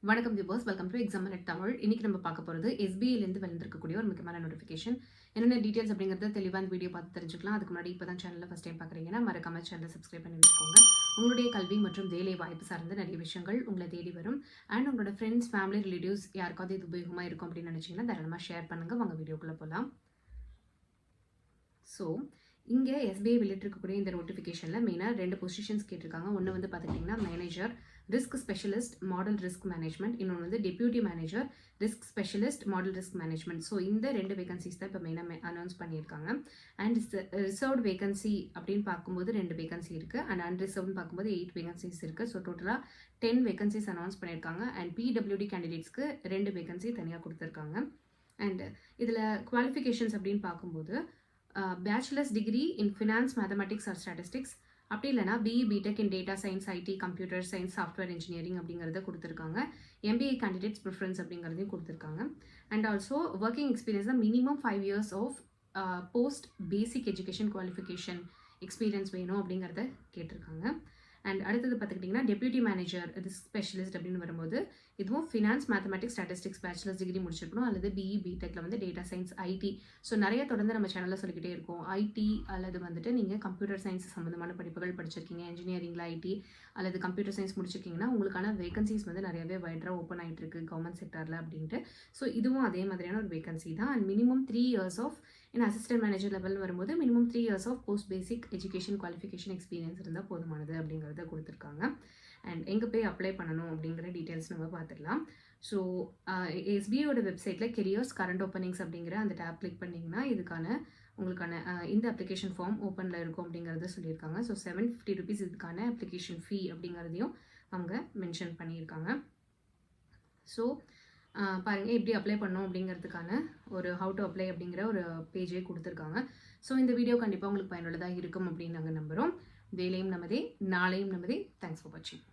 வணக்கம் viewers, welcome to exam alert Tamil. இன்னைக்கு நம்ம பார்க்க போகிறது எஸ்பிஐலேருந்து வந்திருக்கக்கூடிய ஒரு முக்கியமான நோட்டிஃபிகேஷன். என்னென்ன டீடைல்ஸ் அப்படிங்கிறத தெளிவான வீடியோ பார்த்து தெரிஞ்சுக்கலாம். அதுக்கு முன்னாடி இப்போ தான் சேனலில் ஃபஸ்ட் டைம் பார்க்குறீங்கன்னா மறக்காம சேனலை சப்ஸ்கிரைப் பண்ணி வச்சுக்கோங்க. உங்களுடைய கல்வி மற்றும் வேலை வாய்ப்பு சார்ந்த நிறைய விஷயங்கள் உங்களை தேடி வரும். அண்ட் உங்களோட ஃப்ரெண்ட்ஸ், ஃபேமிலி, ரிலேட்டிவ்ஸ் யாருக்காவது இது உபயோகமாக இருக்கும் அப்படின்னு நினச்சிங்கன்னா தாராளமாக ஷேர் பண்ணுங்கள். வாங்க வீடியோக்குள்ளே போகலாம். ஸோ இங்கே எஸ்பிஐ வெளியிட்டிருக்கக்கூடிய இந்த நோட்டிஃபிகேஷனில் மெயினாக 2 பொசிஷன்ஸ் கேட்டிருக்காங்க. ஒன்று வந்து பார்த்துக்கிட்டிங்கன்னா manager risk specialist model risk management, இன்னொன்று வந்து deputy manager risk specialist model risk management. So இந்த 2 வேகன்சிஸ் தான் இப்போ மெயினாக அனௌன்ஸ் பண்ணியிருக்காங்க. அண்ட் ரிசர்வ்ட் வேகன்சி அப்படின்னு பார்க்கும்போது 2 வேகன்சி இருக்குது. அண்ட் அன்ரிசர்வ்னு பார்க்கும்போது 8 வேகன்சிஸ் இருக்குது. ஸோ டோட்டலாக 10 வேகன்சிஸ் அனௌன்ஸ் பண்ணியிருக்காங்க. அண்ட் பிடபிள்யூடி கேண்டிடேட்ஸ்க்கு 2 வேகன்சி தனியாக கொடுத்துருக்காங்க. அண்ட் இதில் குவாலிஃபிகேஷன்ஸ் அப்படின்னு பார்க்கும்போது bachelors degree in finance, mathematics or statistics, அப்படி இல்லைனா BE BTech in data science, IT, computer science, software engineering அப்படிங்கிறத கொடுத்துருக்காங்க. எம்பிஏ கேண்டிடேட்ஸ் ப்ரிஃபரன்ஸ் அப்படிங்கிறதையும் கொடுத்துருக்காங்க. அண்ட் ஆல்சோ ஒர்க்கிங் எக்ஸ்பீரியன்ஸ் தான் minimum 5 years of post basic education qualification experience வேணும் அப்படிங்கிறத கேட்டிருக்காங்க. அண்ட் அடுத்தது பார்த்துக்கிட்டிங்கன்னா டெப்யூட்டி மேனேஜர் ரிஸ்க் ஸ்பெஷலிஸ்ட் அப்படின்னு வரும்போது இதுவும் finance, mathematics, statistics bachelors degree முடிச்சிருக்கணும், அல்லது பிஇ பிடெக்கில் வந்து டேட்டா சயின்ஸ், ஐடி. ஸோ நிறைய தொடர்ந்து நம்ம சேனலில் சொல்லிக்கிட்டே இருக்கோம். ஐடி அல்லது வந்துட்டு நீங்கள் கம்ப்யூட்டர் சயின்ஸ் சம்மந்தமான படிப்புகள் படிச்சிருக்கீங்க, இன்ஜினியரிங்கில் ஐடி அல்லது கம்ப்யூட்டர் சயின்ஸ் முடிச்சிருக்கீங்கன்னா உங்களுக்கான வேகன்சிஸ் வந்து நிறையவே வைடராக ஓப்பன் ஆகிட்டு இருக்கு கவர்மெண்ட் செக்டரில் அப்படின்ட்டு. ஸோ இதுவும் அதே மாதிரியான ஒரு வேகன்சி தான். And minimum 3 years of in assistant manager level வரும்போது minimum 3 years of post basic education qualification experience இருந்தால் போதுமானது அப்படிங்கிறத கொடுத்துருக்காங்க. அண்ட் எங்கே போய் அப்ளை பண்ணணும் அப்படிங்கிற டீட்டெயில்ஸ் நம்ம பார்த்துக்கலாம். ஸோ எஸ்பிஐயோட வெப்சைட்டில் கெரியர்ஸ் கரண்ட் ஓப்பனிங்ஸ் அப்படிங்கிற அந்த டேப் கிளிக் பண்ணிங்கன்னா இதுக்கான உங்களுக்கான இந்த அப்ளிகேஷன் ஃபார்ம் ஓப்பனில் இருக்கும் அப்படிங்கிறத சொல்லியிருக்காங்க. ஸோ 750 rupees இதுக்கான அப்ளிகேஷன் ஃபீ அப்படிங்கிறதையும் அவங்க மென்ஷன் பண்ணியிருக்காங்க. ஸோ பாருங்கள் எப்படி அப்ளை பண்ணோம் அப்படிங்கிறதுக்கான ஒரு ஹவு டு அப்ளை அப்படிங்கிற ஒரு பேஜே கொடுத்துருக்காங்க. ஸோ இந்த வீடியோ கண்டிப்பாக உங்களுக்கு பயனுள்ளதாக இருக்கும் அப்படின்னு நாங்கள் நம்புகிறோம். வேலையும் நமதே, நாளையும் நமதே. தேங்க்ஸ் ஃபார் வாட்சிங்.